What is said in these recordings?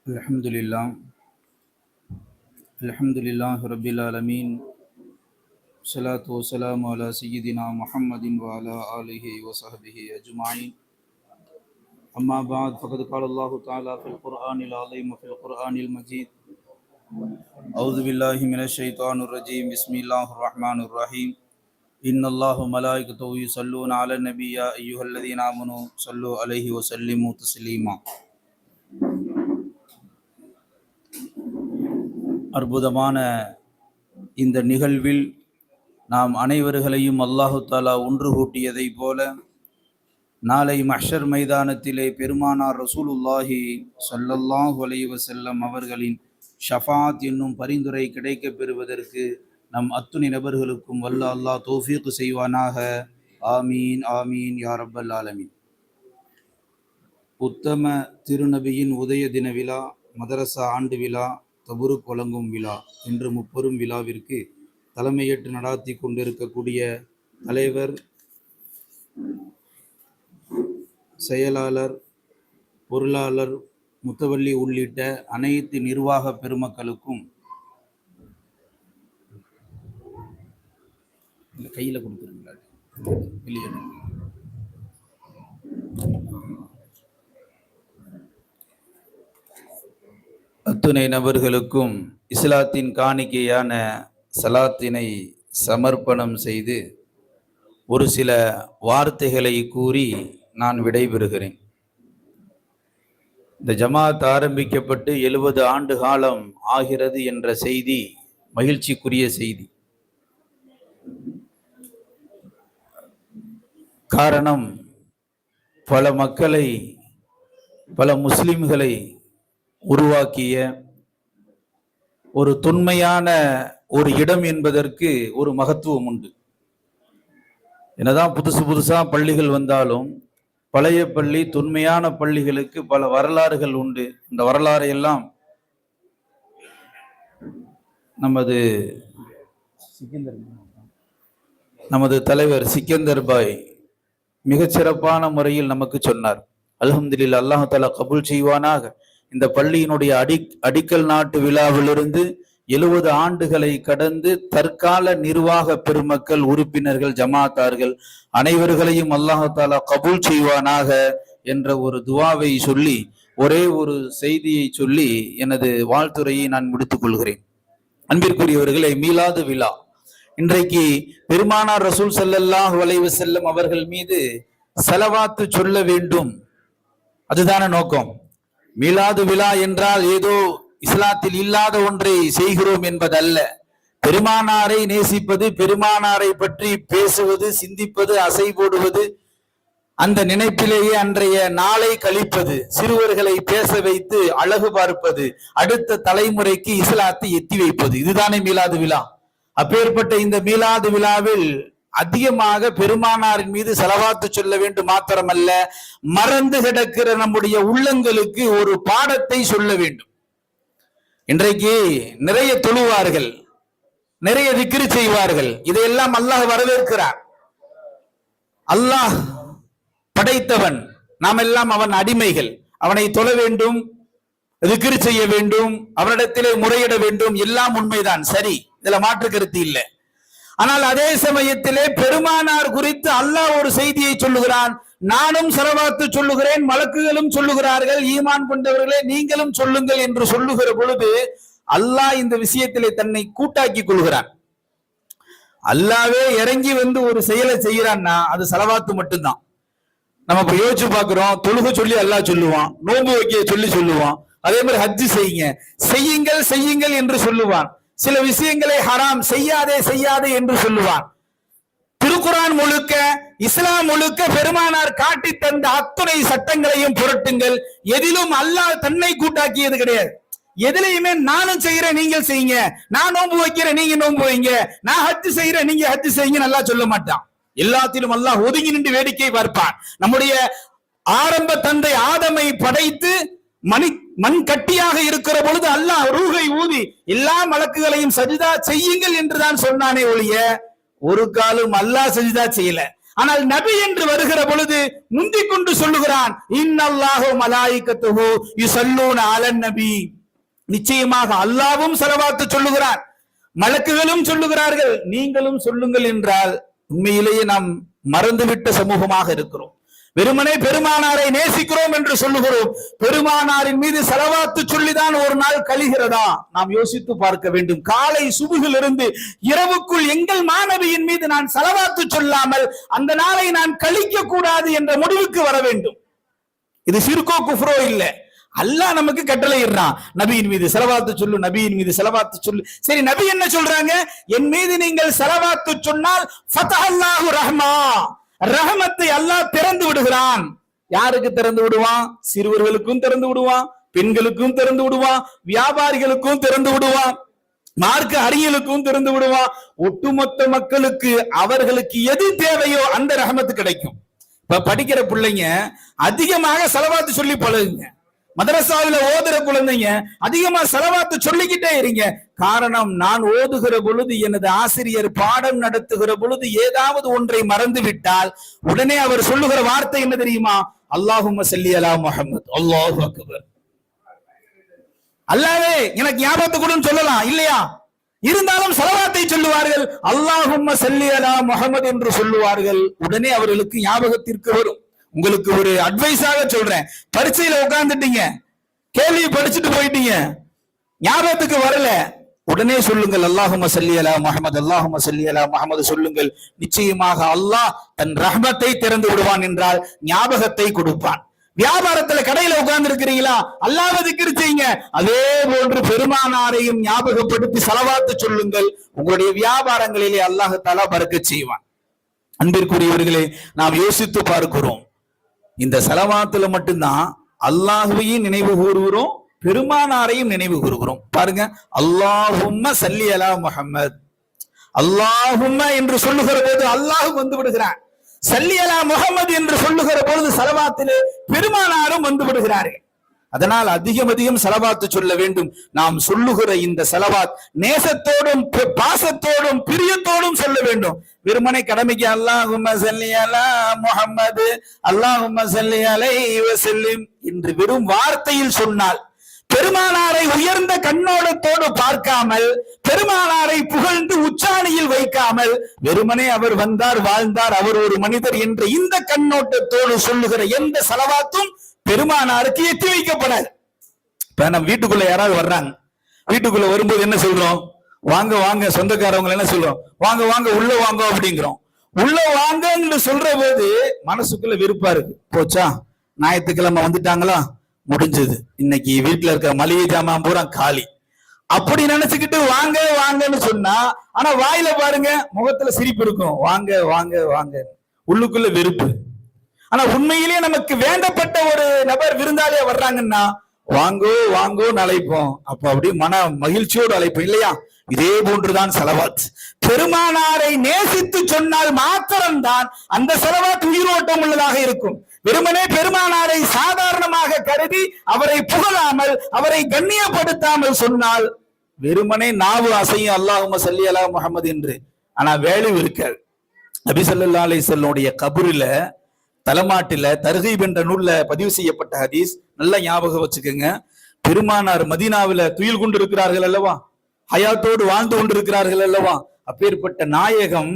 Alhamdulillah Rabbil Alameen. Salatu wa salamu ala Sayyidina Muhammadin wa ala alihi wa sahbihi ajma'in. Amma ba'd, faqad qala Allahu ta'ala fil Qur'anil azim wa fil Qur'anil majid. A'udhu billahi minash shaitanir rajim. Bismillahir rahmanir rahim. Inna Allahu malaikatahu yusalluna ala nabiy ya ayyuhalladhina amanu sallu alayhi wa sallimu taslima. அற்புதமான இந்த நிகழ்வில் நாம் அனைவர்களையும் அல்லாஹு தாலா ஒன்று கூட்டியதை போல நாளை மஹ்ஷர் மைதானத்திலே பெருமானார் ரசூலுல்லாஹி ஸல்லல்லாஹு அலைஹி வஸல்லம் அவர்களின் ஷஃபாத் என்னும் பரிந்துரை கிடைக்கப் பெறுவதற்கு நம் அத்துணை நபர்களுக்கும் வல்ல அல்லாஹ் தௌஃபீக் செய்வானாக. ஆமீன் ஆமீன் யா ரப்பல் ஆலமீன். உத்தம திருநபியின் உதய தின விழா, மதரசா ஆண்டு விழா, தபுருக் வழங்கும் விழா என்று முப்பெரும் விழாவிற்கு தலைமையேற்று நடாத்தி கொண்டிருக்கக்கூடிய தலைவர், செயலாளர், பொருளாளர், முத்தவள்ளி உள்ளிட்ட அனைத்து நிர்வாக பெருமக்களுக்கும் கையில் கொடுத்துருங்களா வெளியே அத்துணை நபர்களுக்கும் இஸ்லாத்தின் காணிக்கையான சலாத்தினை சமர்ப்பணம் செய்து ஒரு சில வார்த்தைகளை கூறி நான் விடைபெறுகிறேன். இந்த ஜமாத் ஆரம்பிக்கப்பட்டு 70 ஆண்டு காலம் ஆகிறது என்ற செய்தி மகிழ்ச்சிக்குரிய செய்தி. காரணம், பல மக்களை, பல முஸ்லிம்களை உருவாக்கிய ஒரு தொன்மையான ஒரு இடம் என்பதற்கு ஒரு மகத்துவம் உண்டு. என்னதான் புதுசா பள்ளிகள் வந்தாலும் பழைய பள்ளி, தொன்மையான பள்ளிகளுக்கு பல வரலாறுகள் உண்டு. இந்த வரலாறை எல்லாம் நமது தலைவர் சிக்கந்தர் பாய் மிகச்சிறப்பான முறையில் நமக்கு சொன்னார். அல்ஹம்துலில்லாஹ், அல்லாஹ் தஆலா கபூல் செய்வானாக. இந்த பள்ளியினுடைய அடிக்கல் நாட்டு விழாவிலிருந்து 70 ஆண்டுகளை கடந்து தற்கால நிர்வாக பெருமக்கள், உறுப்பினர்கள், ஜமாத்தார்கள் அனைவர்களையும் அல்லாஹ் தஆலா கபூல் செய்வானாக என்ற ஒரு துவாவை சொல்லி, ஒரே ஒரு செய்தியை சொல்லி எனது வாழ்த்துரையை நான் முடித்துக் கொள்கிறேன். அன்பிற்குரியவர்களே, மீலாது விழா இன்றைக்கு பெருமானார் ரசூல் ஸல்லல்லாஹு அலைஹி வஸல்லம் அவர்கள் மீது ஸலவாத்து சொல்ல வேண்டும், அதுதான நோக்கம். மீலாது விழா என்றால் ஏதோ இஸ்லாத்தில் இல்லாத ஒன்றை செய்கிறோம் என்பதல்ல. பெருமானாரை நேசிப்பது, பெருமானாரை பற்றி பேசுவது, சிந்திப்பது, அசை போடுவது, அந்த நினைப்பிலேயே அன்றைய நாளை கழிப்பது, சிறுவர்களை பேச வைத்து அழகு பார்ப்பது, அடுத்த தலைமுறைக்கு இஸ்லாத்தை எத்தி வைப்பது, இதுதானே மீலாது விழா. அப்பேற்பட்ட இந்த மீலாது விழாவில் அதிகமாக பெருமானாரின் மீது ஸலவாத்து சொல்ல வேண்டும் மாத்திரமல்ல, மறந்து கிடக்கிற நம்முடைய உள்ளங்களுக்கு ஒரு பாடத்தை சொல்ல வேண்டும். இன்றைக்கு நிறைய தொழுவார்கள், நிறைய திக்ர் செய்வார்கள், இதையெல்லாம் அல்லாஹ் வரவேற்கிறார். அல்லாஹ் படைத்தவன், நாம் எல்லாம் அவன் அடிமைகள். அவனை தொழ வேண்டும், திக்ர் செய்ய வேண்டும், அவனிடத்திலே முறையிட வேண்டும், எல்லாம் உண்மைதான், சரி, இதுல மாற்று கருத்து இல்லை. ஆனால் அதே சமயத்திலே பெருமானார் குறித்து அல்லாஹ் ஒரு செய்தியை சொல்லுகிறான். நானும் ஸலவாத்து சொல்லுகிறேன், மலக்குகளும் சொல்லுகிறார்கள், ஈமான் கொண்டவர்களே நீங்களும் சொல்லுங்கள் என்று சொல்லுகிற பொழுது அல்லாஹ் இந்த விஷயத்திலே தன்னை கூட்டாக்கி கொள்கிறான். அல்லாவே இறங்கி வந்து ஒரு செயலை செய்யறான்னா அது ஸலவாத்து மட்டும்தான். நம்ம இப்ப யோசிச்சு பார்க்கிறோம், தொழுகை சொல்லி அல்லாஹ் சொல்லுவான், நோன்பு வைக்க சொல்லி சொல்லுவான், அதே மாதிரி ஹஜ் செய்யுங்கள் செய்யுங்கள் என்று சொல்லுவான். சில விஷயங்களை ஹராம், செய்யாதே என்று சொல்லுவான். திருக்குரான் முழுக்க, இஸ்லாம் முழுக்க பெருமானார் காட்டி தந்த அத்துணை சட்டங்களையும் புரட்டுங்கள். எதிலும் அல்லாஹ் தன்னை கூட்டாக்கியது கிடையாது. எதிலையுமே நானும் செய்யறேன் நீங்கள் செய்யுங்க, நான் நோன்பு வைக்கிறேன் நீங்க நோன்பு வைங்க, நான் ஹஜ் செய்யறேன் நீங்க ஹஜ் செய்யுங்க நல்லா சொல்ல மாட்டான். எல்லாத்திலும் அல்லாஹ் ஒதுங்கி நின்று வேடிக்கை பார்ப்பான். நம்முடைய ஆரம்ப தந்தை ஆதமை படைத்து மண் கட்டியாக இருக்கிற பொழுது அல்லாஹ் ரூஹை ஊதி எல்லா மலக்குகளையும் சஜிதா செய்யுங்கள் என்றுதான் சொன்னானே ஒழிய ஒரு காலம் அல்லாஹ் சஜிதா செய்யல. ஆனால் நபி என்று வருகிற பொழுது முந்திக் கொண்டு சொல்லுகிறான், இன்னல்லாஹு மலாயிகத்துஹு யுஸல்லூன அலன் நபி. நிச்சயமாக அல்லாஹ்வும் ஸலவாத்து சொல்லுகிறார், மலக்குகளும் சொல்லுகிறார்கள், நீங்களும் சொல்லுங்கள் என்றால் உண்மையிலேயே நாம் மறந்துவிட்ட சமூகமாக இருக்கிறோம். வெறுமனே பெருமானாரை நேசிக்கிறோம் என்று சொல்லுகிறோம், பெருமானாரின் மீது ஸலவாத்து சொல்லிதான் ஒரு நாள் கழிகிறதா? நாம் யோசித்து பார்க்க வேண்டும். காலை சுபுகிலிருந்து இரவுக்குள் எங்கள் மாணவியின் மீது நான் ஸலவாத்து சொல்லாமல் அந்த நாளை நான் கழிக்க கூடாது என்ற முடிவுக்கு வர வேண்டும். இது ஷிர்கோ குஃப்ரோ இல்ல, அல்லாஹ் நமக்கு கட்டளையிடுறான், நபியின் மீது ஸலவாத்து சொல்லு, நபியின் மீது ஸலவாத்து சொல்லு. சரி, நபி என்ன சொல்றாங்க? என் மீது நீங்கள் ஸலவாத்து சொன்னால் ஃபதஹல்லாஹு ரஹ்மா, ரஹமத்தை அல்லாஹ் திறந்து விடுகிறான். யாருக்கு திறந்து விடுவான்? சிறுவர்களுக்கும் திறந்து விடுவான், பெண்களுக்கும் திறந்து விடுவான், வியாபாரிகளுக்கும் திறந்து விடுவான், மார்க்க அறிஞர்களுக்கும் திறந்து விடுவான். ஒட்டுமொத்த மக்களுக்கு அவர்களுக்கு எது தேவையோ அந்த ரஹமத்து கிடைக்கும். இப்ப படிக்கிற பிள்ளைங்க அதிகமாக ஸலவாத்து சொல்லி பழகுங்க. மதரசாவில ஓதுற குழந்தைங்க அதிகமா ஸலவாத்து சொல்லிக்கிட்டே இருங்க. காரணம், நான் ஓதுகிற பொழுது, எனது ஆசிரியர் பாடம் நடத்துகிற பொழுது ஏதாவது ஒன்றை மறந்து விட்டால் உடனே அவர் சொல்லுகிற வார்த்தை என்ன தெரியுமா? அல்லாஹும்ம ஸல்லி அலா முஹம்மத். அல்லாஹு அக்பர். அல்லாஹ்வே எனக்கு ஞாபகத்தை கொடுன்னு சொல்லலாம் இல்லையா? இருந்தாலும் ஸலவாத்தை சொல்லுவார்கள், அல்லாஹும்ம ஸல்லி அலா முஹம்மத் என்று சொல்லுவார்கள். உடனே அவர்களுக்கு ஞாபகத்திற்கு வரும். உங்களுக்கு ஒரு அட்வைஸாக சொல்றேன், பரீட்சையில உட்கார்ந்துட்டீங்க, கேள்வி படிச்சுட்டு போயிட்டீங்க, ஞாபகத்துக்கு வரல, உடனே சொல்லுங்கள் அல்லாஹும்ம ஸல்லி அலா முஹம்மத், அல்லாஹும்ம ஸல்லி அலா முஹம்மத் சொல்லுங்கள். நிச்சயமாக அல்லாஹ் தன் ரஹ்மத்தை திறந்து விடுவான் என்றால் ஞாபகத்தை கொடுப்பான். வியாபாரத்துல கடையில உட்கார்ந்து இருக்கிறீங்களா, அல்லாஹ்வை திக்ர் செய்யுங்க. அதே போன்று பெருமானாரையும் ஞாபகப்படுத்தி ஸலவாத்து சொல்லுங்கள். உங்களுடைய வியாபாரங்களிலே அல்லாஹ் தஆலா பரக்கத் செய்வான். அன்பிற்குரியவர்களே, நாம் யோசித்து பார்க்கிறோம், இந்த ஸலவாத்துல மட்டும்தான் அல்லாஹ்வையும் நினைவு கூறுகிறோம், பெருமானாரையும் நினைவு கூறுகிறோம். பாருங்க, அல்லாஹும்ம ஸல்லி அலா முஹம்மத், அல்லாஹும்ம என்று சொல்லுகிற போது அல்லாஹ் வந்து விடுகிறான். ஸல்லி அலா முஹம்மத் என்று சொல்லுகிற பொழுது ஸலவாத்திலே பெருமானாரும் வந்து விடுகிறார்கள். அதனால் அதிகம் அதிகம் ஸலவாத்து சொல்ல வேண்டும். நாம் சொல்லுகிற இந்த ஸலவாத் நேசத்தோடும் பாசத்தோடும் பிரியத்தோடும் சொல்ல வேண்டும். வெறுமனை கடமைக்கு அல்லாஹும்ம ஸல்லி அலா முஹம்மது, அல்லாஹும்ம ஸல்லி அலைஹி வஸல்லம் என்று வெறும் வார்த்தையில் சொன்னால், பெருமானாரை உயர்ந்த கண்ணோட்டத்தோடு பார்க்காமல், பெருமானாரை புகழ்ந்து உச்சாணியில் வைக்காமல், வெறுமனே அவர் வந்தார் வாழ்ந்தார் அவர் ஒரு மனிதர் என்ற இந்த கண்ணோட்டத்தோடு சொல்லுகிற எந்த ஸலவாத்தும் பெருமானாருக்கு எத்தி வைக்கப்படாது. இப்ப நம்ம வீட்டுக்குள்ள யாராவது வர்றாங்க, வீட்டுக்குள்ள வரும்போது என்ன சொல்றோம்? வாங்க வாங்க, சொந்தக்காரவங்க என்ன சொல்றோம்? வாங்க வாங்க, உள்ள வாங்க அப்படிங்கிறோம். உள்ள வாங்கன்னு சொல்ற போது மனசுக்குள்ள விருப்பா இருக்கு, போச்சா ஞாயிற்றுக்கிழமை வந்துட்டாங்களா, முடிஞ்சது, இன்னைக்கு வீட்டுல இருக்க மளிகை ஜாமான் பூரா காலி, அப்படி நினைச்சுக்கிட்டு வாங்க வாங்கன்னு சொன்னா, ஆனா வாயில பாருங்க முகத்துல சிரிப்பு இருக்கும், வாங்க வாங்க வாங்க, உள்ளுக்குள்ள வெறுப்பு. ஆனா உண்மையிலேயே நமக்கு வேண்டப்பட்ட ஒரு நபர் விருந்தாளியா வர்றாங்கன்னா வாங்கோ வாங்கோ அழைப்போம், அப்ப அப்படி மன மகிழ்ச்சியோடு அழைப்போம் இல்லையா? இதே போன்றுதான் ஸலவாத். பெருமானாரை நேசித்து சொன்னால் மாத்திரம்தான் அந்த ஸலவாத் உயிரோட்டம் உள்ளதாக இருக்கும். வெறுமனே பெருமானாரை சாதாரணமாக கருதி அவரை புகழாமல் அவரை கண்ணியப்படுத்தாமல் சொன்னால் வெறுமனே நாவு அசையும் அல்லாஹும்ம ஸல்லி அலா முஹம்மது என்று, ஆனா வேல்யூ இருக்காது. நபி ஸல்லல்லாஹு அலைஹி வஸல்லம் கபூரில தலமாட்டில தர்கீப் என்ற நூல்ல பதிவு செய்யப்பட்ட ஹதீஸ், நல்லா ஞாபகம் வச்சுக்கோங்க. பெருமானார் மதீனாவில துயில் கொண்டு இருக்கிறார்கள் அல்லவா, ஹயாத்தோடு வாழ்ந்து கொண்டிருக்கிறார்கள் அல்லவா, அப்பேற்பட்ட நாயகம்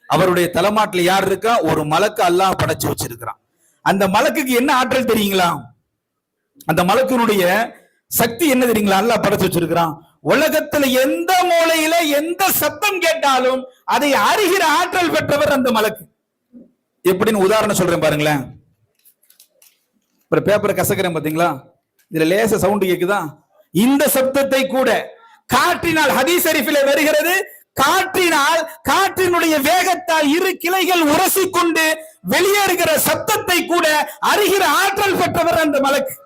அவருடைய தலமாட்டில் யார் இருக்கா? ஒரு மலக்கு அல்லாஹ் படைச்சு வச்சிருக்கிறான். அந்த மலக்குக்கு என்ன ஆற்றல் தெரியுங்களா? அந்த மலக்கினுடைய சக்தி என்ன தெரியுங்களா? அல்லாஹ் படைச்சு வச்சிருக்கிறான். உலகத்துல எந்த மூலையில எந்த சத்தம் கேட்டாலும் அதை அறிகிற ஆற்றல் பெற்றவர் அந்த மலக்கு. எப்படின்னு உதாரணம் சொல்றேன் பாருங்களேன். ஒரு பேப்பரை கசக்கிறேன் பாத்தீங்களா, இதுல லேச சவுண்ட் கேக்குதா? இந்த சப்தத்தை கூட காற்றினால், ஹதீஸ் ஷரீஃபிலே வருகிறது, காற்றினால், காற்றினுடைய வேகத்தால் இரு கிளைகள் உரசிக்கொண்டு வெளியேறுகிற சத்தத்தை கூட அறிகிற ஆற்றல் பெற்றவர் அந்த மலக்கு.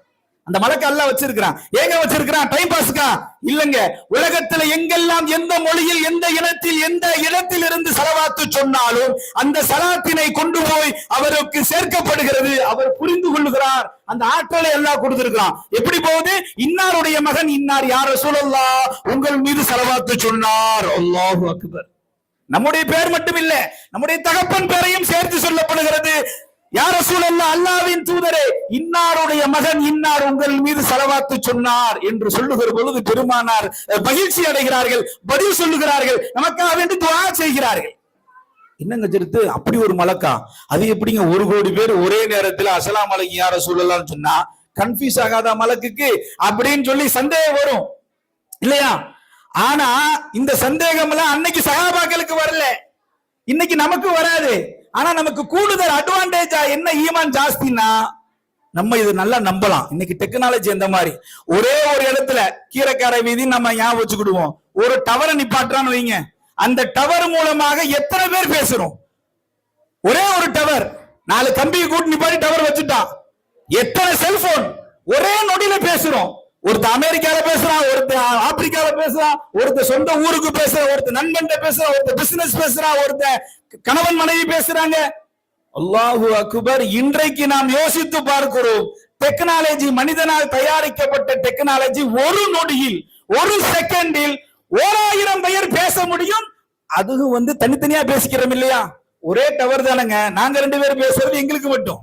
அந்த மலக்கு அல்லாஹ் வச்சிருக்கிறான். ஏங்க வச்சிருக்கிறான்? டைம் பாஸ்க்கா? இல்லங்க. உலகத்துல எங்கெல்லாம் எந்த மொழியில் எந்த இனத்தில் எந்த இடத்தில் இருந்து ஸலவாத்து சொன்னாலும் அந்த ஸலாத்தினை கொண்டு போய் அவருக்கு சேர்க்கப்படுகிறது. அவர் புரிந்து கொள்ளுகிறார். அந்த ஆற்றலை அல்லாஹ் கொடுத்திருக்கிறான். எப்படி போகுது? இன்னாருடைய மகன் இன்னார், யா ரசூலல்லாஹ் உங்கள் மீது ஸலவாத்து சொன்னார், அல்லாஹு அக்பர். நம்முடைய பேர் மட்டும் இல்ல, நம்முடைய தகப்பன் பேரையும் சேர்த்து சொல்லப்படுகிறது. யா ரசூலல்லாஹ், அல்லாஹ்வின் தூதரே, இன்னாருடைய மகன் இன்னார் உங்கள் மீது ஸலவாத்து சொன்னார் என்று சொல்லுகிற பொழுது பெருமானார் மகிழ்ச்சி அடைகிறார்கள், பதில் சொல்லுகிறார்கள், நமக்காக வேண்டி துஆ செய்கிறார்கள். என்னங்க ஜெருத்து, அப்படி ஒரு மலக்கா? அது எப்படிங்க 1 கோடி பேர் ஒரே நேரத்தில் அஸ்ஸலாமு அலைக்கும் யா ரசூலல்லாஹ்னு சொன்னா கன்ஃபியூஸ் ஆகாத மலக்குக்கு அப்படின்னு சொல்லி சந்தேகம் வரும் இல்லையா? ஆனா இந்த சந்தேகம் எல்லாம் அன்னைக்கு சஹாபாக்களுக்கு வரல, இன்னைக்கு நமக்கு வராது. ஆனா நமக்கு கூடுதல் அட்வான்டேஜா என்ன ஈமான் ஜாஸ்தின்னா, நம்ம இது நல்லா நம்பலாம். இன்னைக்கு டெக்னாலஜி எந்த மாதிரி, ஒரே ஒரு இடத்துல கீரைக்கார வீதி நம்ம ஞாபகம் வச்சுக்கிடுவோம். ஒரு டவரை நிப்பாட்டுறான்னு வைங்க, அந்த டவர் மூலமாக எத்தனை பேர் பேசுறோம்? ஒரே ஒரு டவர், 4 கம்பியை கூட்டி நிப்பாட்டி டவர் வச்சுட்டான். எத்தனை செல்போன் ஒரே நொடியில பேசுறோம். ஒருத்தர் அமெரிக்கால பேசுறான், ஒருத்தர் ஆப்பிரிக்கால பேசுறான், ஒருத்தர் சொந்த ஊருக்கு பேசுறான், ஒருத்தர் நண்பன் பேசுறான், ஒருத்தர் பிசினஸ் பேசுறான், ஒருத்தர் கணவன் மனைவி பேசுறாங்க. அல்லாஹு அக்பர். இன்றைக்கு நாம் யோசித்து பார்க்கிறோம், டெக்னாலஜி, மனிதனால் தயாரிக்கப்பட்ட டெக்னாலஜி ஒரு நொடியில், ஒரு செகண்டில் 1000 பெயர் பேச முடியும். அதுவும் தனித்தனியா பேசிக்கிறோம் இல்லையா? ஒரே டவர் தானங்க, நாங்க 2 பேரும் பேசுறது எங்களுக்கு மட்டும்.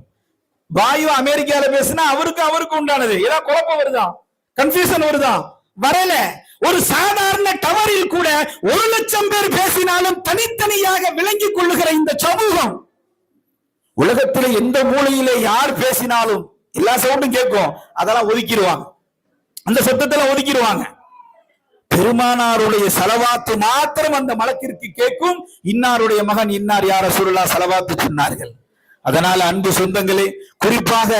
வாயு அமெரிக்கால பேசினா அவருக்கு உண்டானது. ஏதாவது குழப்பம் வருதா, கன்ஃபியூஷன் வருதா? வரல. ஒரு சாதாரண டவரில் கூட 1,00,000 பேர் பேசினாலும் தனித்தனியாக விளங்கிக் கொள்ளுகிற இந்த சமூகம், உலகத்தில் எந்த மூலையிலே யார் பேசினாலும் எல்லா சவுண்டும் கேட்கும், அதெல்லாம் ஒதுக்கிடுவாங்க, அந்த சத்தத்துல ஒதுக்கிடுவாங்க. பெருமானாருடைய ஸலவாத்து மாத்திரம் அந்த மலக்கிற்கு கேட்கும். இன்னாருடைய மகன் இன்னார் யா ரசூலுல்லாஹ் ஸலவாத்து சொன்னார்கள். அதனால அன்பு சொந்தங்களே, குறிப்பாக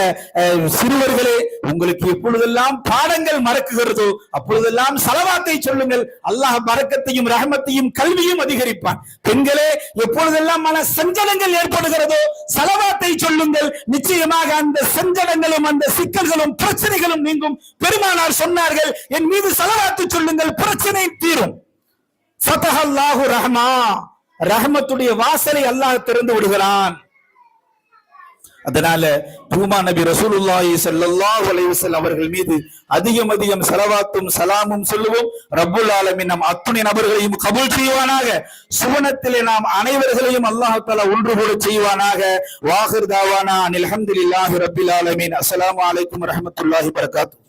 சிறுவர்களே, உங்களுக்கு எப்பொழுதெல்லாம் பாடங்கள் மறக்குகிறதோ அப்பொழுதெல்லாம் ஸலவாத்தை சொல்லுங்கள். அல்லாஹ் பரக்கத்தையும் ரஹமத்தையும் கல்வியும் அதிகரிப்பான். பெண்களே, எப்பொழுதெல்லாம் மன சஞ்சலங்கள் ஏற்படுகிறதோ ஸலவாத்தை சொல்லுங்கள். நிச்சயமாக அந்த சஞ்சலங்களும் அந்த சிக்கல்களும் பிரச்சனைகளும் நீங்கும். பெருமானார் சொன்னார்கள், என் மீது ஸலவாத்து சொல்லுங்கள், பிரச்சனை தீரும். ஃபதஹல்லாஹு ரஹ்மா, ரஹமத்துடைய வாசலை அல்லாஹ் திறந்து விடுகிறான். அதனால பூமா நபி ரசூலுல்லாஹி ஸல்லல்லாஹு அலைஹி வஸல்லம் அவர்கள் மீது அதிகம் ஸலவாத்தும் சலாமும் சொல்லுவோம். ரப்புல் ஆலமீன் நம் அத்துணை நபர்களையும் கபூல் செய்வானாக. சுவனத்திலே நாம் அனைவர்களையும் அல்லாஹ் தஆலா ஒன்று போல செய்வானாக. வாஹிர் தாவானா அல்ஹம்துலில்லாஹி ரப்பில் ஆலமீன். அஸ்ஸலாமு அலைக்கும் வரஹ்மத்துல்லாஹி வபரகாத்துஹு.